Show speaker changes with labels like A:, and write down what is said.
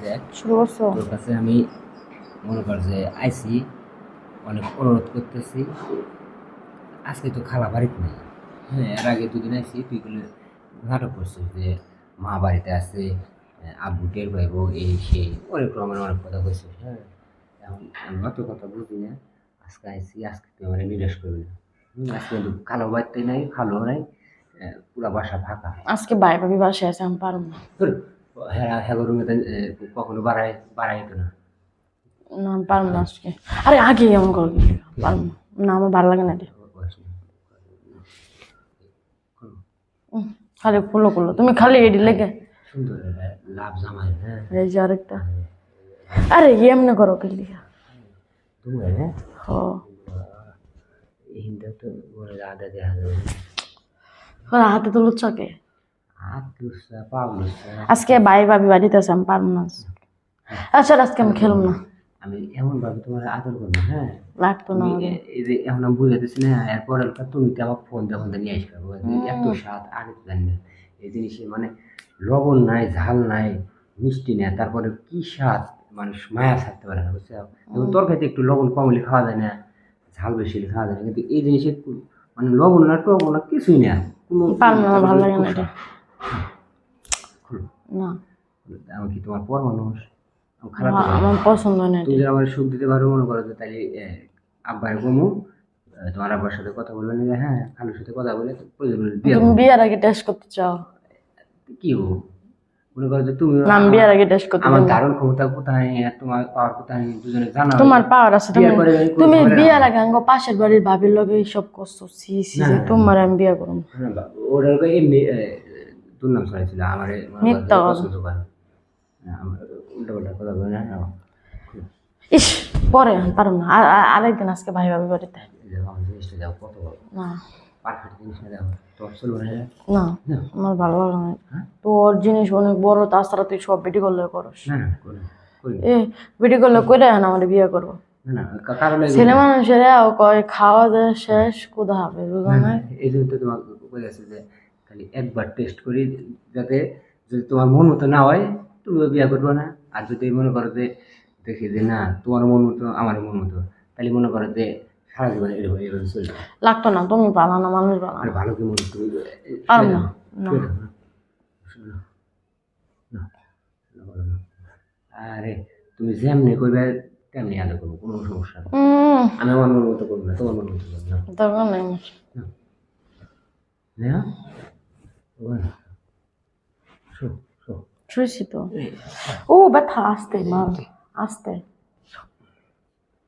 A: দেখ
B: শুরু করছো?
A: তোর কাছে আমি মনে কর যে আইসি অনেক অনুরোধ করতেছি। আজকে তো খালা বাড়িতে নেই। হ্যাঁ, এর আগে দুদিন আইসি, তুই গুলো নাটক করছিস যে মা বাড়িতে আছে, আব্বু টের পাইব, এই সেই অনেক রকমের অনেক কথা কইছিস। হ্যাঁ, এখন আমি অত কথা বুঝি না। আজকে আইসি, আজকে তুই আমার নিরাশ করবি না। আজকে কিন্তু কালো বাড়িতে নাই, খালো নাই, পুরা বাসা ফাঁকা।
B: আজকে ভাই ভাবি বাসায় আছে, আমি পারবো না।
A: ধুর, হ্যাঁ হ্যাঁ রুমে কখনো বাড়াই তো না।
B: না আমি পারবো না আজকে। আরে আগে এমন করো কি? পারবো না। না আমার ভালো লাগে না এটা। খালি খুলো খুলো, তুমি খালি এডি লেগে।
A: সুন্দর লাভ জামাই। হ্যাঁ,
B: এই যে আরেকটা। আরে এমনি করো কি লিগা?
A: তুমি হ্যাঁ
B: হ
A: হিন্দু তো বলে আদা দেখা যাবে।
B: হাতে তো লুচ্ছাকে।
A: হাত লুসা পা লুসা।
B: আজকে ভাই ভাবি বাড়িতে আছে, আমি পারবো না আজকে। আচ্ছা আজকে আমি খেলব না।
A: আমি এমন ভাবে তোমার আদর করবো। হ্যাঁ,
B: লাগতো না
A: তুমি এই যে এখন আমি বুঝাইতেছি না, এরপর তুমি তো আমার ফোন যখন নিয়ে আসবে এত স্বাদ আগে তো জানি না এই জিনিসে। মানে লবণ নাই, ঝাল নাই, মিষ্টি নেই, তারপরে কি স্বাদ, মানুষ মায়া থাকতে পারে না, বুঝছো? এবং তরকারিতে একটু লবণ কম হলে খাওয়া যায় না, ঝাল বেশি হলে খাওয়া যায় না, কিন্তু এই জিনিসে মানে লবণ না টক না কিছুই না, কোনো
B: পারবো না, ভালো লাগে না এটা। না
A: আমি কি তোমার পর মানুষ?
B: আমার পছন্দ না
A: তুমি
B: এটা।
A: যদি আমার সুখ দিতে পারো মনে করো যে তাহলে আব্বাই কমু, তোমার আব্বার সাথে কথা বলবে না, হ্যাঁ খালুর সাথে কথা বলে
B: তুমি বিয়ের আগে টেস্ট করতে চাও?
A: কি হবো? মনে করো যে তুমি
B: না আমি বিয়ের আগে টেস্ট করতে
A: আমার
B: দেবো।
A: দারুণ ক্ষমতা কোথায় আর তোমার পাওয়ার কোথায় দুজনে জানা।
B: তোমার পাওয়ার আছে,
A: বিয়ের পরে
B: তুমি বিয়ের আগে আঙ্গ পাশের বাড়ির ভাবির লগে এইসব করছো। সি সি
A: না,
B: তোমার আমি বিয়ে করবো।
A: ওরা এমনি দুর্নাম ছড়াইছিল আমার
B: মিথ্যা কথা।
A: পছন্দ করে। আমার উল্টা পাল্টা কথা বলে না।
B: ইস পরে পারবো না। আরেকদিন আজকে ভাই ভাবি বাড়িতে।
A: আমার জিনিসটা যাও কত বড়
B: না
A: পারফেক্ট জিনিসটা যাও, তোর চলবে না?
B: না আমার ভালো লাগে না। তোর জিনিস অনেক বড়, তাছাড়া তুই সব ভিডিও করলে করস।
A: না না করি
B: এ ভিডিও করলে করে না আমাদের বিয়ে করবো।
A: না না কারণ
B: ছেলে মানুষের কয় খাওয়া দাওয়া শেষ কোথা হবে বুঝো না।
A: এই জন্য তো তোমাকে বলে আছে যে খালি একবার টেস্ট করি, যাতে যদি তোমার মন মতো না হয় তুমিও বিয়ে করবে না। আর যদি মনে করো যে দেখি যে না তোমার মন মতো আমার মন মতো, তাহলে মনে করো যে সারা জীবন এরকম এরকম চলবে।
B: লাগতো না, তুমি পালা না, মানুষ পালা
A: আর
B: না।
A: ভালো কি মনে তুমি
B: পারবো না। না
A: আরে তুমি যেমনি করবে তেমনি আদর করবো, কোনো সমস্যা নেই। আমি আমার মন মতো করবো না, তোমার মন মতো করবো না।
B: দরকার নেই আমার।
A: না শো শো
B: শুয়েছি তো। ও ব্যথা, আসতে মা, আসতে।